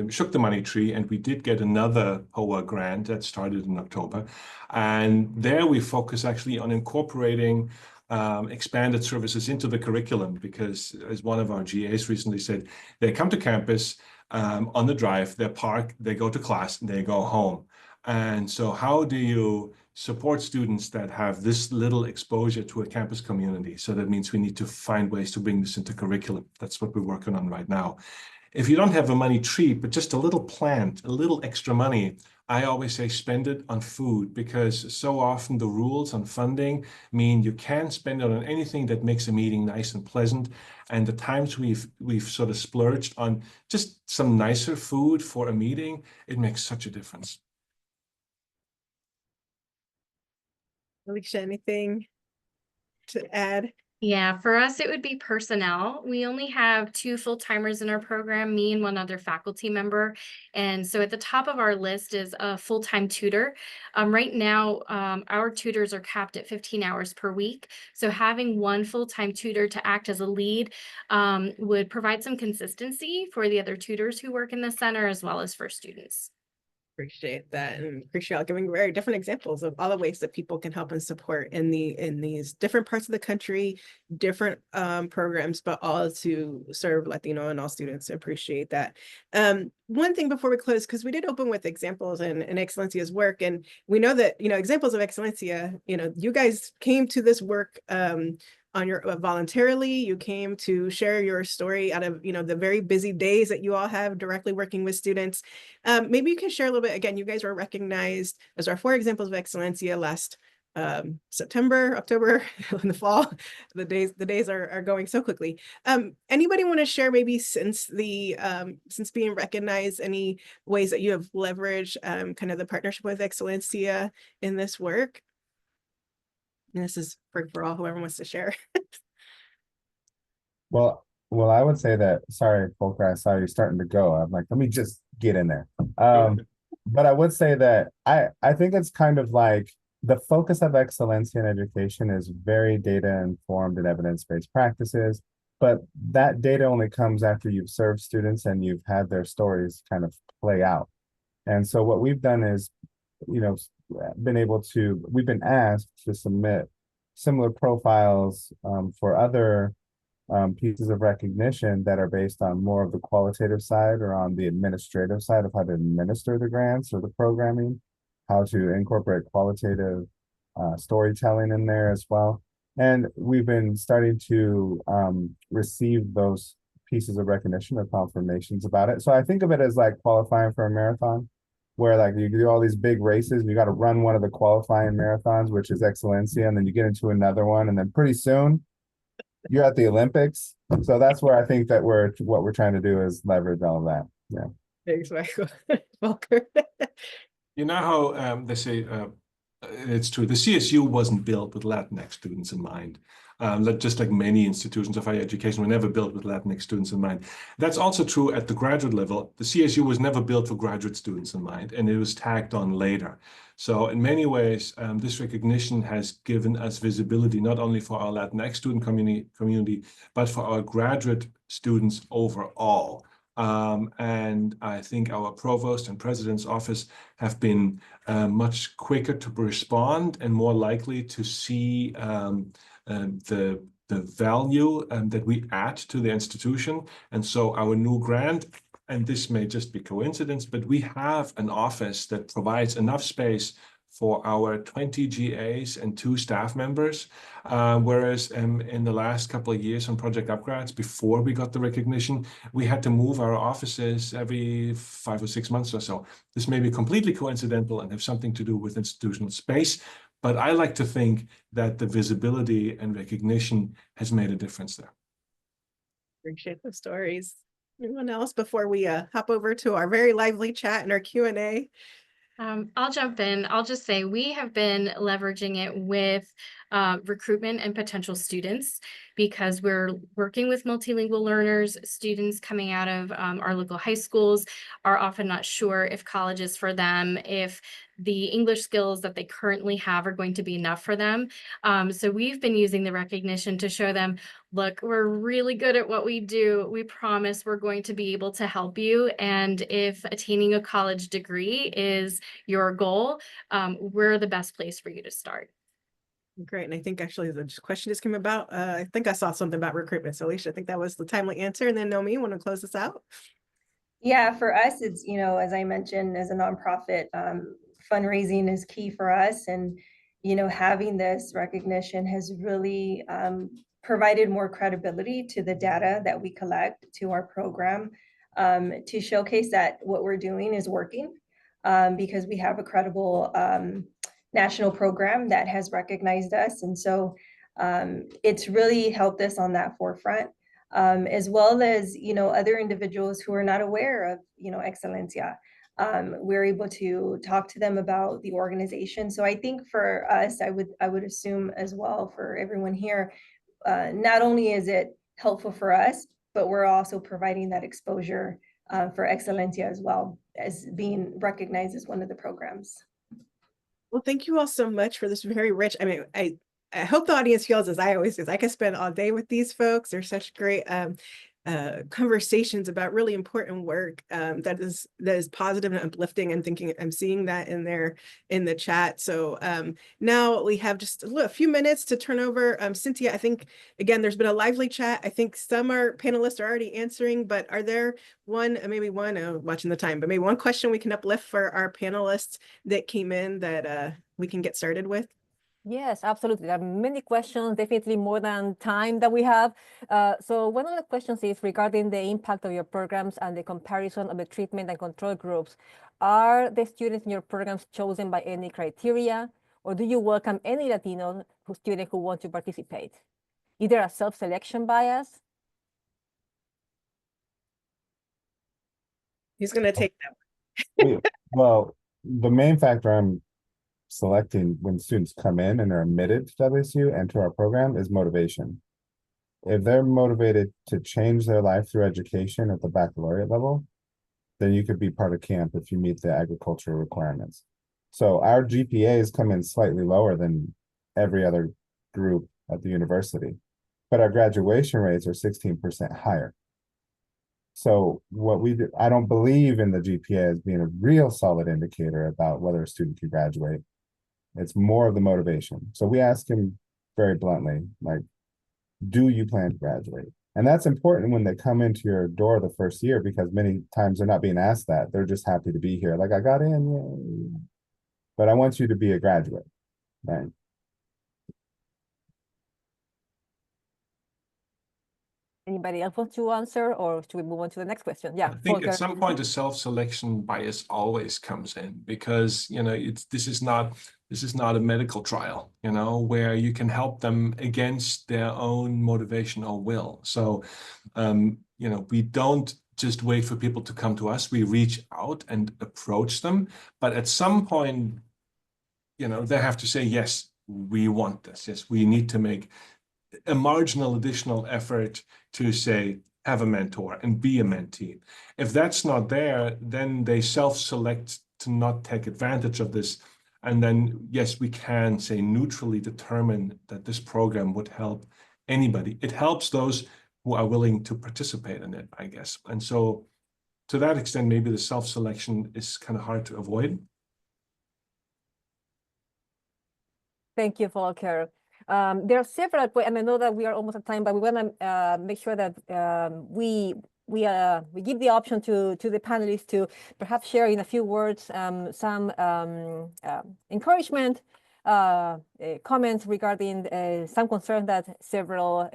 shook the money tree, and we did get another POA grant that started in October. And there we focus actually on incorporating expanded services into the curriculum, because as one of our GAs recently said, they come to campus on the drive, they park, they go to class, and they go home. And so how do you support students that have this little exposure to a campus community? So that means we need to find ways to bring this into curriculum. That's what we're working on right now. If you don't have a money tree, but just a little plant, a little extra money, I always say spend it on food, because so often the rules on funding mean you can't spend it on anything that makes a meeting nice and pleasant. And the times we've sort of splurged on just some nicer food for a meeting, it makes such a difference. Eleisha, anything to add? Yeah, for us, it would be personnel. We only have 2 full-timers in our program, me and one other faculty member. And so at the top of our list is a full-time tutor. Right now, our tutors are capped at 15 hours per week. So having one full-time tutor to act as a lead would provide some consistency for the other tutors who work in the center, as well as for students. Appreciate that, and appreciate y'all giving very different examples of all the ways that people can help and support in these different parts of the country, different programs, but all to serve Latino and all students. Appreciate that. one thing before we close, because we did open with examples and Excelencia's work, and we know that, Examples of Excelencia, you guys came to this work on your voluntarily. You came to share your story out of, the very busy days that you all have directly working with students. Maybe you can share a little bit. Again, you guys were recognized as our 4 Examples of Excelencia last September, October, in the fall. The days are going so quickly. Anybody want to share maybe since being recognized, any ways that you have leveraged kind of the partnership with Excelencia in this work? And this is for all, whoever wants to share. Well, I would say that, sorry, Volker, I saw you starting to go. I'm like, let me just get in there. But I would say that I think it's kind of like the focus of Excelencia in education is very data informed and evidence-based practices, but that data only comes after you've served students and you've had their stories kind of play out. And so what we've done is, we've been asked to submit similar profiles for other pieces of recognition that are based on more of the qualitative side or on the administrative side of how to administer the grants or the programming, how to incorporate qualitative storytelling in there as well. And we've been starting to receive those pieces of recognition or confirmations about it. So I think of it as like qualifying for a marathon, where like you do all these big races and you got to run one of the qualifying marathons, which is Excelencia, and then you get into another one, and then pretty soon you're at the Olympics. So that's where I think that what we're trying to do is leverage all of that. Yeah. Thanks, Michael. Volker. You know how they say, it's true, the CSU wasn't built with Latinx students in mind. Just like many institutions of higher education were never built with Latinx students in mind. That's also true at the graduate level. The CSU was never built for graduate students in mind, and it was tacked on later. So in many ways, this recognition has given us visibility, not only for our Latinx student community, but for our graduate students overall. And I think our provost and president's office have been much quicker to respond and more likely to see the value that we add to the institution. And so our new grant, and this may just be coincidence, but we have an office that provides enough space for our 20 GAs and 2 staff members, whereas in the last couple of years on Project Upgrades, before we got the recognition, we had to move our offices every 5 or 6 months or so. This may be completely coincidental and have something to do with institutional space, but I like to think that the visibility and recognition has made a difference there. Appreciate the stories. Anyone else before we hop over to our very lively chat and our Q&A? I'll jump in. I'll just say we have been leveraging it with recruitment and potential students, because we're working with multilingual learners. Students coming out of our local high schools are often not sure if college is for them, if the English skills that they currently have are going to be enough for them. So we've been using the recognition to show them, look, we're really good at what we do. We promise we're going to be able to help you. And if attaining a college degree is your goal, we're the best place for you to start. Great. And I think actually the question just came about, I think I saw something about recruitment. So Eleisha, I think that was the timely answer. And then Noemi, you want to close this out? Yeah, for us, it's, as I mentioned, as a nonprofit, fundraising is key for us. And, having this recognition has really provided more credibility to the data that we collect to our program, to showcase that what we're doing is working, because we have a credible national program that has recognized us. And so it's really helped us on that forefront, as well as, other individuals who are not aware of, Excelencia. We're able to talk to them about the organization. So I think for us, I would assume as well for everyone here, not only is it helpful for us, but we're also providing that exposure for Excelencia as well, as being recognized as one of the programs. Well, thank you all so much for this very rich. I mean, I hope the audience feels as I always do. I could spend all day with these folks. They're such great conversations about really important work that is positive and uplifting. And thinking I'm seeing that in the chat. So now we have just a few minutes to turn over. Cynthia, I think again there's been a lively chat. I think some panelists are already answering, but are there maybe one watching the time, but maybe one question we can uplift for our panelists that came in that we can get started with? Yes, absolutely. There are many questions, definitely more than time that we have. So one of the questions is regarding the impact of your programs and the comparison of the treatment and control groups. Are the students in your programs chosen by any criteria, or do you welcome any Latino student who want to participate? Is there a self-selection bias? Who's going to take that one? Well, the main factor I'm selecting when students come in and are admitted to WSU and to our program is motivation. If they're motivated to change their life through education at the baccalaureate level, then you could be part of camp if you meet the agricultural requirements. So our GPAs come in slightly lower than every other group at the university, but our graduation rates are 16% higher. So what we do, I don't believe in the GPA as being a real solid indicator about whether a student can graduate. It's more of the motivation. So we ask him very bluntly, like, do you plan to graduate? And that's important when they come into your door the first year, because many times they're not being asked that. They're just happy to be here. Like, I got in, yay. But I want you to be a graduate, right? Anybody else want to answer, or should we move on to the next question? Yeah, I think Volker. at some point the self-selection bias always comes in, because this is not a medical trial, where you can help them against their own motivation or will. So we don't just wait for people to come to us. We reach out and approach them, but at some point they have to say, yes, we want this. Yes, we need to make a marginal additional effort to say, have a mentor and be a mentee. If that's not there, then they self-select to not take advantage of this. And then, yes, we can say neutrally determine that this program would help anybody. It helps those who are willing to participate in it, I guess. And so to that extent, maybe the self-selection is kind of hard to avoid. Thank you, Volker. There are several points, and I know that we are almost at time, but we want to make sure that we give the option to the panelists to perhaps share in a few words some encouragement, comments regarding some concerns that several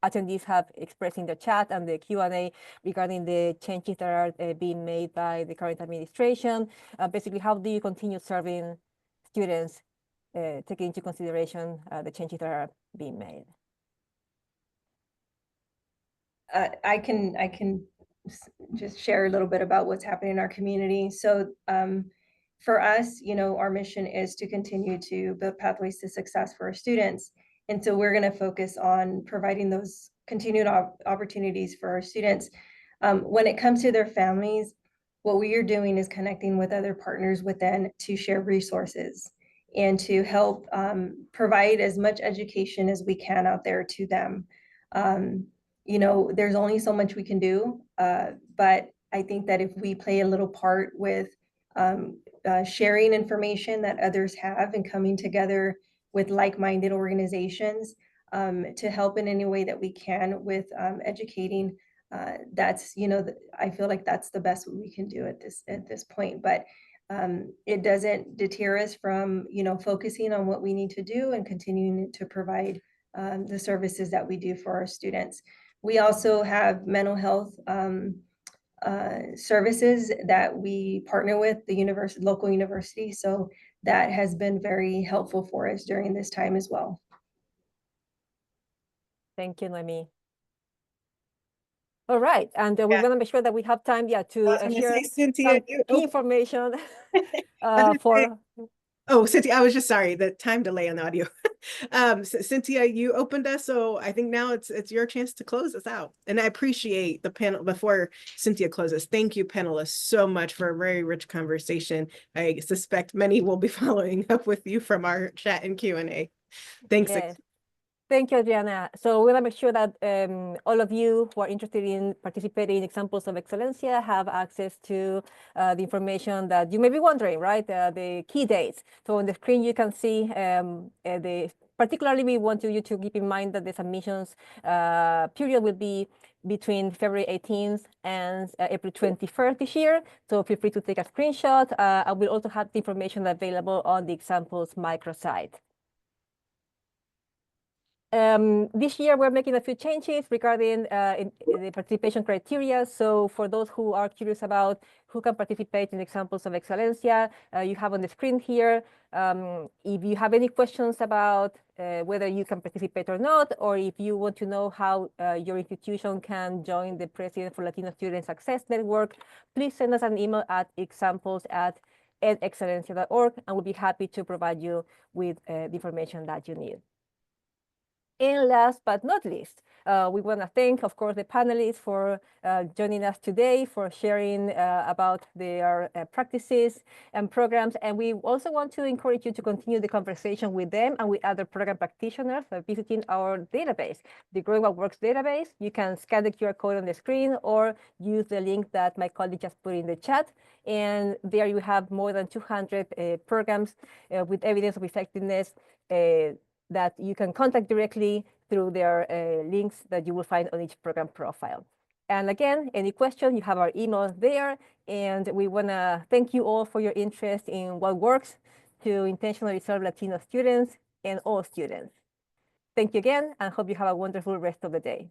attendees have expressed in the chat and the Q&A regarding the changes that are being made by the current administration. Basically, how do you continue serving students, taking into consideration the changes that are being made? I can just share a little bit about what's happening in our community. So for us, our mission is to continue to build pathways to success for our students. And so we're going to focus on providing those continued opportunities for our students. When it comes to their families, what we are doing is connecting with other partners within to share resources and to help provide as much education as we can out there to them. There's only so much we can do, but I think that if we play a little part with sharing information that others have and coming together with like-minded organizations to help in any way that we can with educating, that's, I feel like that's the best we can do at this point. But it doesn't deter us from, focusing on what we need to do and continuing to provide the services that we do for our students. We also have mental health services that we partner with the local university. So that has been very helpful for us during this time as well. Thank you, Noemi. All right, and we're going to make sure that we have time, to share Cynthia, some information for. Oh, Cynthia, I was just sorry, the time delay on the audio. Cynthia, you opened us, so I think now it's your chance to close us out. And I appreciate the panel. Before Cynthia closes, thank you, panelists, so much for a very rich conversation. I suspect many will be following up with you from our chat and Q&A. Thanks. Yes. Thank you, Adriana. So we want to make sure that all of you who are interested in participating in Examples of Excelencia have access to the information that you may be wondering, right? The key dates. So on the screen, you can see particularly we want you to keep in mind that the submissions period will be between February 18th and April 21st this year. So feel free to take a screenshot. I will also have the information available on the Examples microsite. This year, we're making a few changes regarding the participation criteria. So for those who are curious about who can participate in Examples of Excelencia, you have on the screen here. If you have any questions about whether you can participate or not, or if you want to know how your institution can join the President for Latino Student Success Network, please send us an email at examples@edexcelencia.org, and we'll be happy to provide you with the information that you need. And last but not least, we want to thank, of course, the panelists for joining us today, for sharing about their practices and programs. And we also want to encourage you to continue the conversation with them and with other program practitioners by visiting our database, the Growing What Works database. You can scan the QR code on the screen or use the link that my colleague just put in the chat. And there you have more than 200 programs with evidence of effectiveness that you can contact directly through their links that you will find on each program profile. And again, any question, you have our email there. And we want to thank you all for your interest in what works to intentionally serve Latino students and all students. Thank you again, and hope you have a wonderful rest of the day.